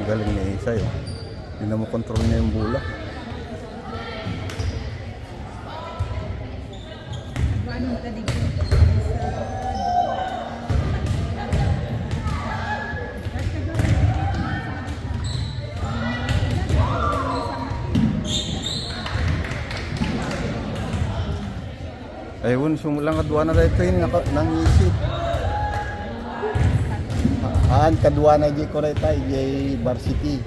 Galing ni Isay. Hindi na mo control niya yung bola. Ayun, sumulang kadwa na dito yun, nangisip. Kadwa na di ko rita, di varsity.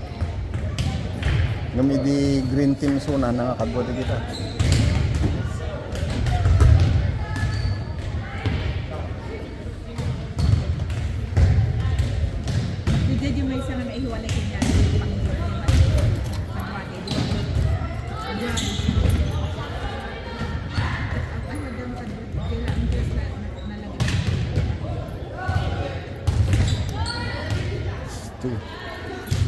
Ngami di green team suna na kadwa di kita. Hindi di may isa na maihiwalay ko niya.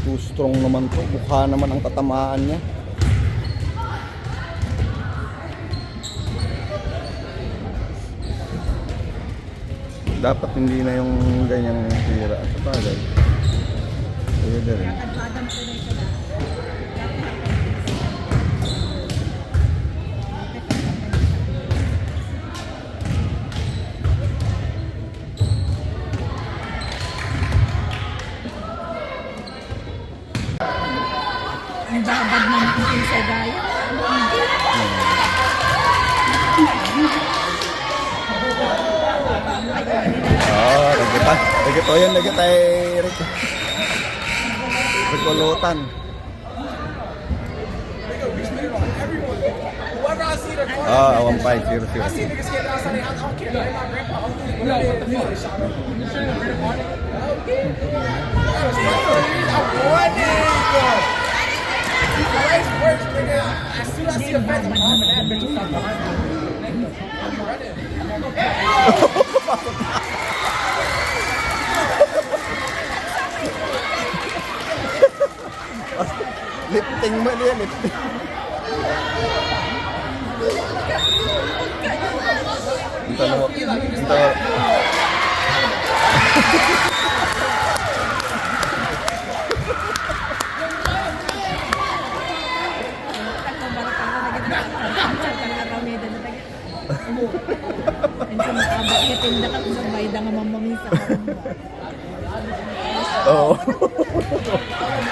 Too strong naman to. Mukha naman ang tatamaan niya. Dapat hindi na yung ganyang tira sa bagay. Pwede rin. Ang babad na natin sa gaya. Lagi to yun, lagi tayo Rikulutan. Ah, 1500. As soon as I see a fence, I'm like, that bitch will stop behind me. I'm running. Lifting mo niya, lifting. Ito. Oo.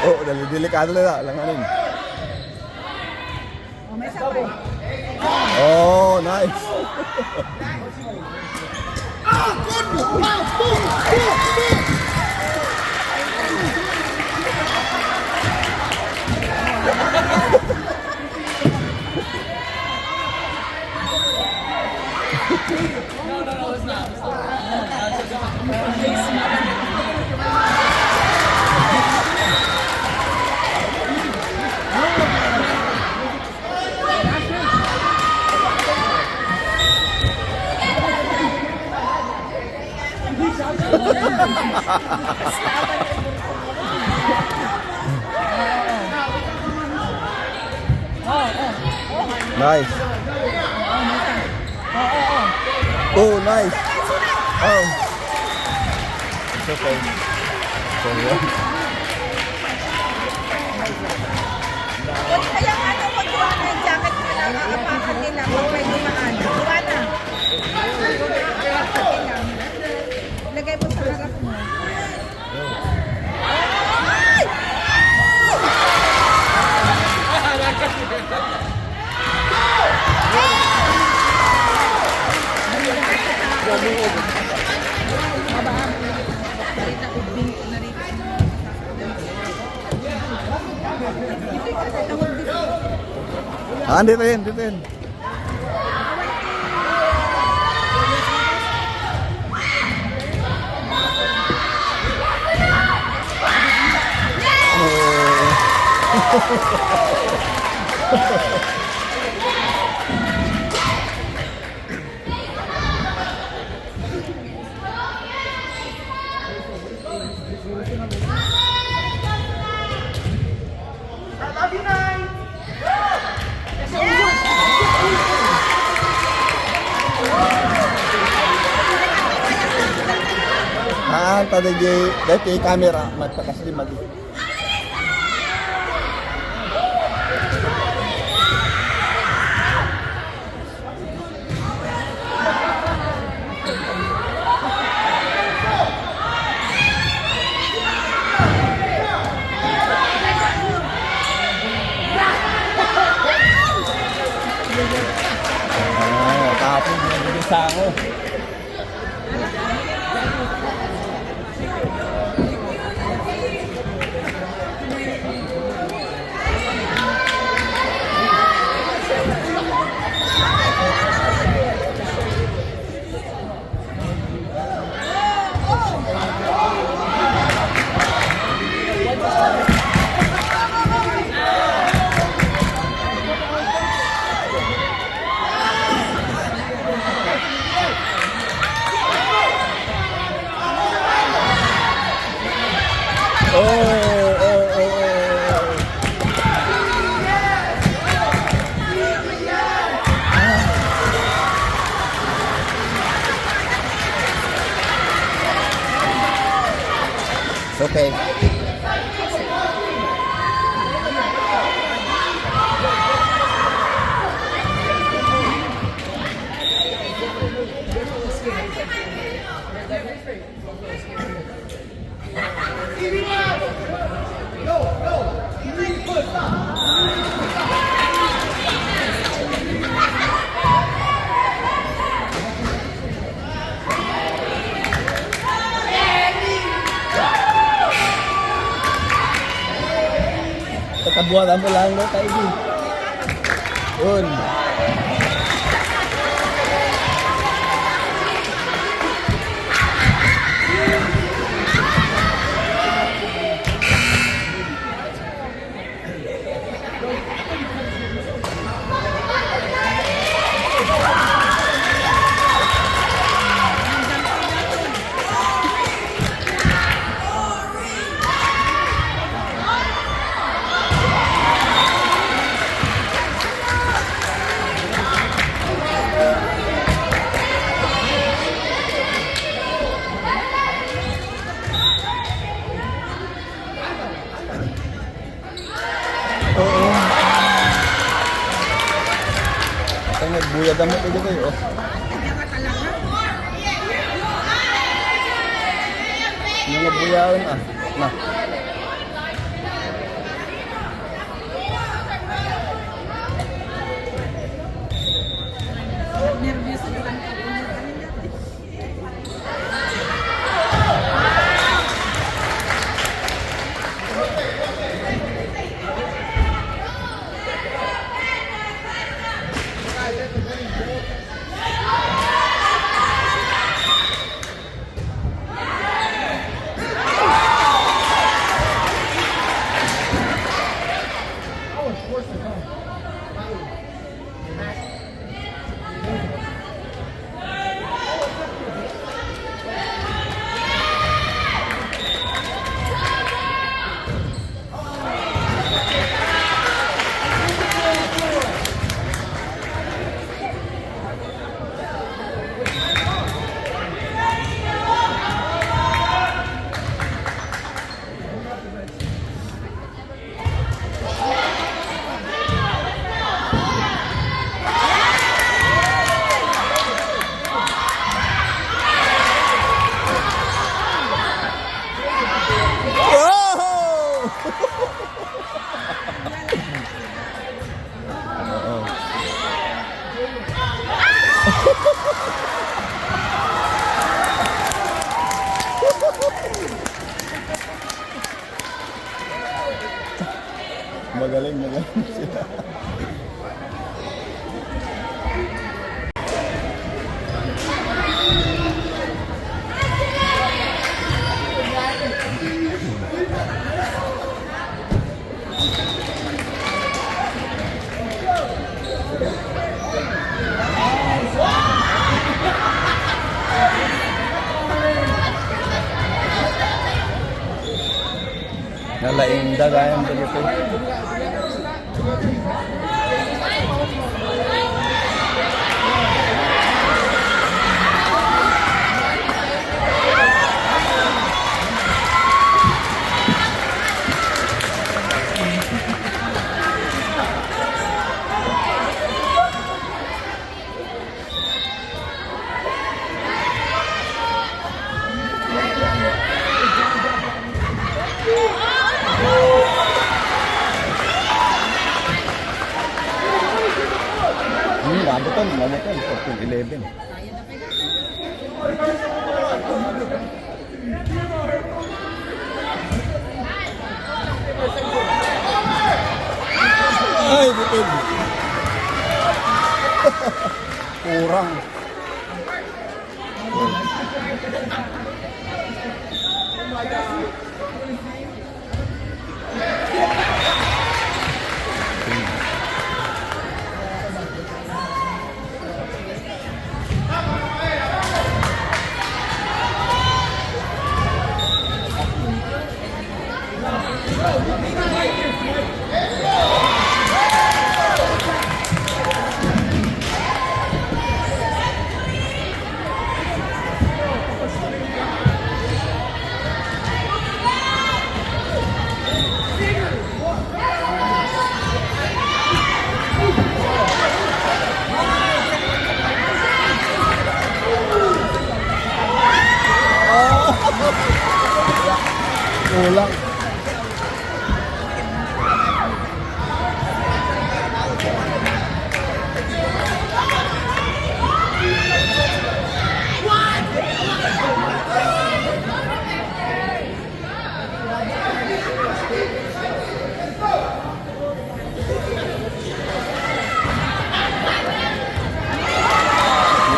Oo, delikado na lang anin. Oh, may sabay. Oh, nice. No, it's not. Nice. Oh, nice. Oh. It's okay. So, yeah. Kaya ano, pagkuha na yung jacket mo lang, nakapakan nila, kung may dumaan. Kuha na. Nakapakan nila. Lagay mo sa harap mo. Ah, dito yun, dito yun. Tadi di camera magpakasli mali. sango. Oh, oh, oh, oh. It's okay. Kabuatan mo lang no, tayo din. Yun. Oo. Ito nagbuyad ang mati dito oh. Yung nabuyaon ah. Na. Nervous na lang. Magaling sila. Nalaing dagayan dito. Nabutan, 14-11. butid. Kurang. Kulang.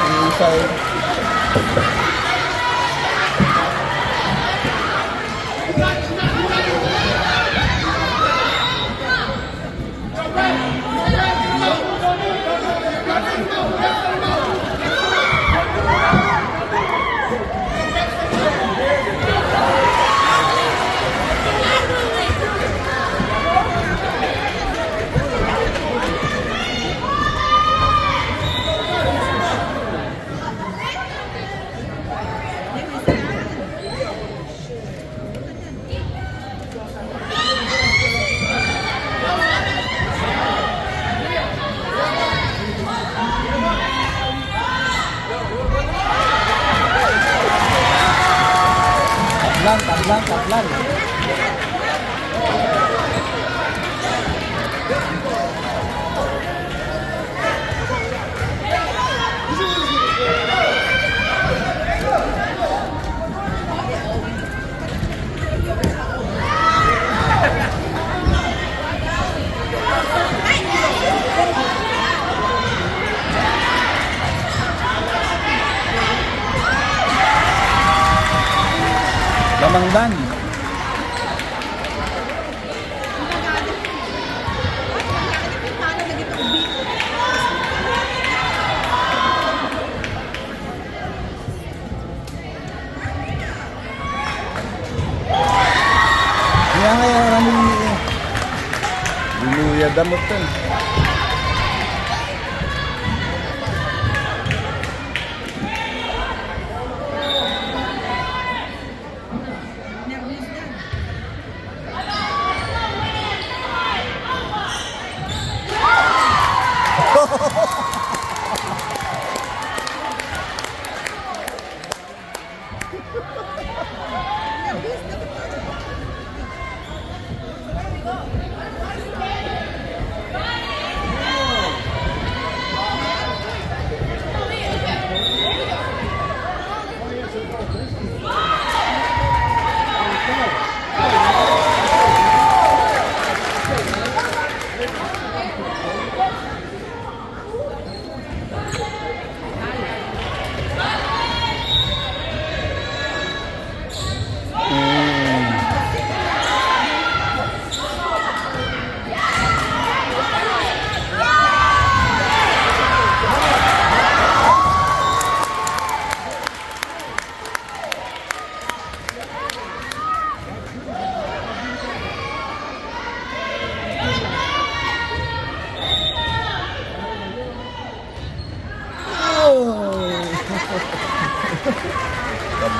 Yung isa eh. Tablan. Lamangdan. Kaya namin ni Luya damot to.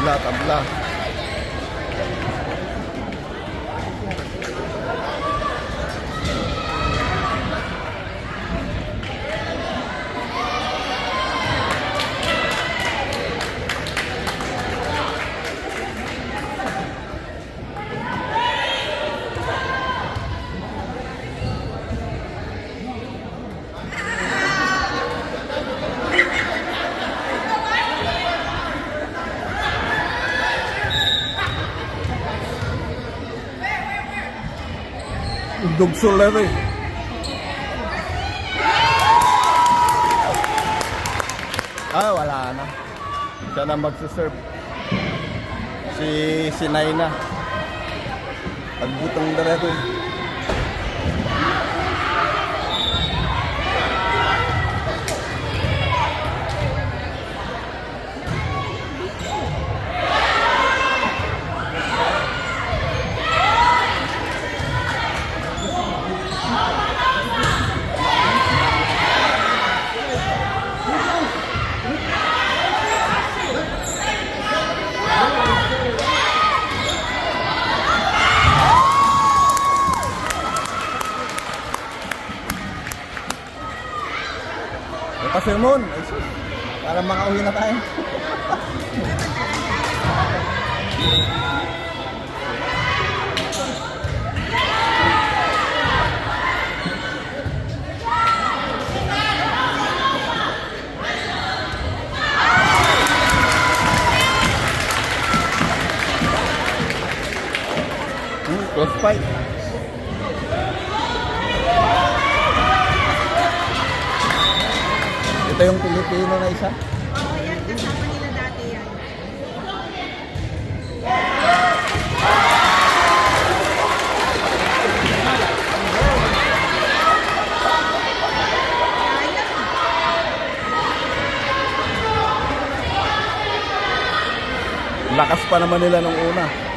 Tabla. Dugsol na rin. Wala na. Siya na magsiserve. Si Naina. Pagbutong diretso. Pasermon. Ay, sus. Para makauwi na tayo. Close fight. Ito yung Pilipino na isa. Oo, yan. Kasama nila dati yan. Lakas pa naman nila nung una.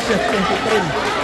Chef 23.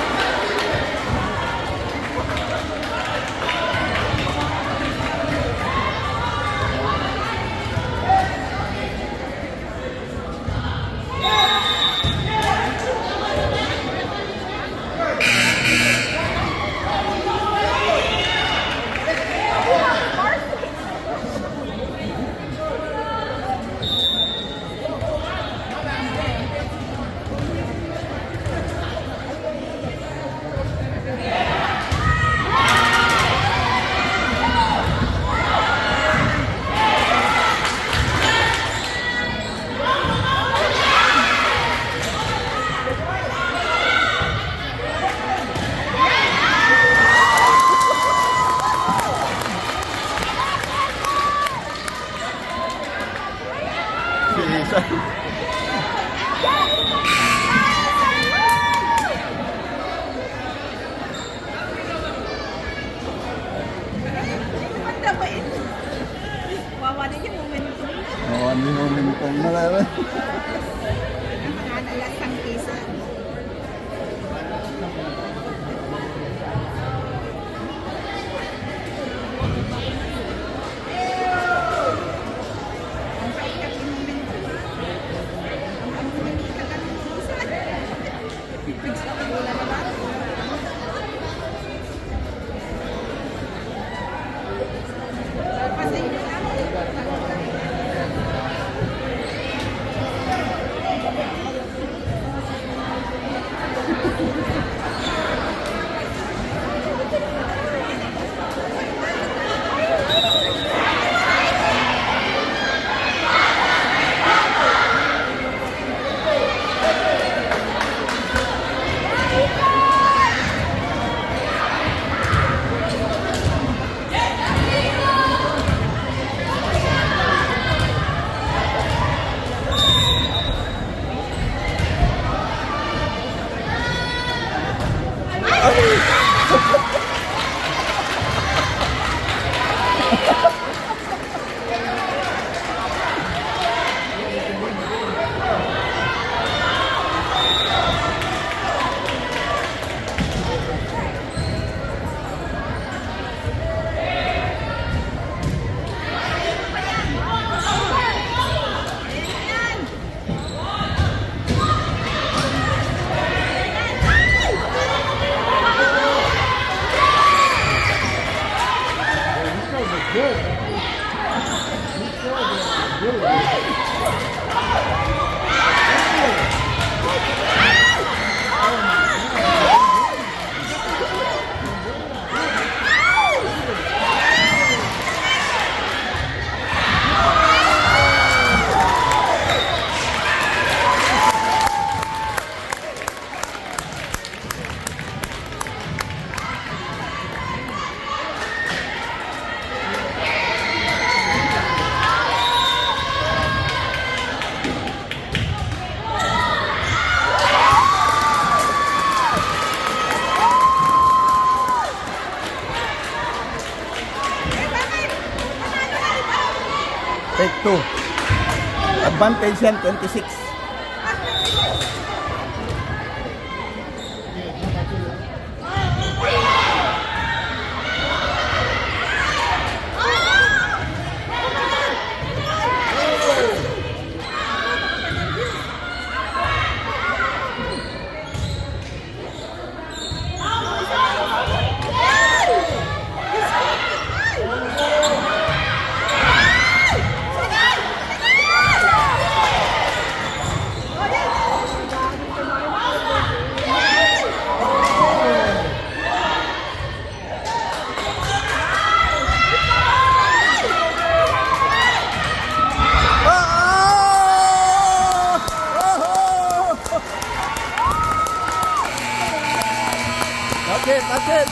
Advantage yan, 26.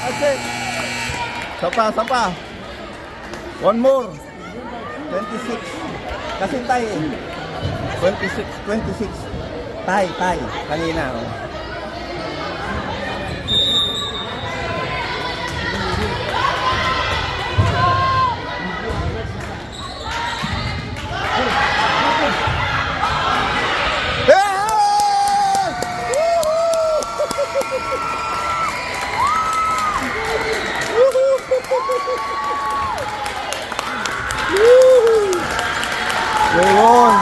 That's it. Sapa. One more. 26. Kasi tay eh. 26. Tay. Kanina. Oh. Yun.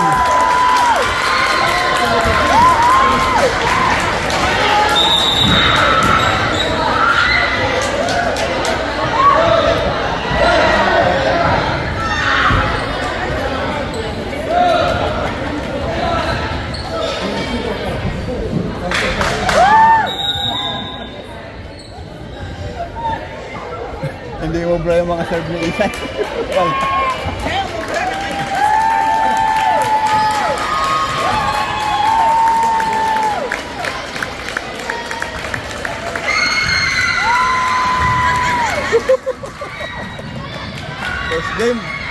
Hindi mo bro yung mga serve ni Isa. First game.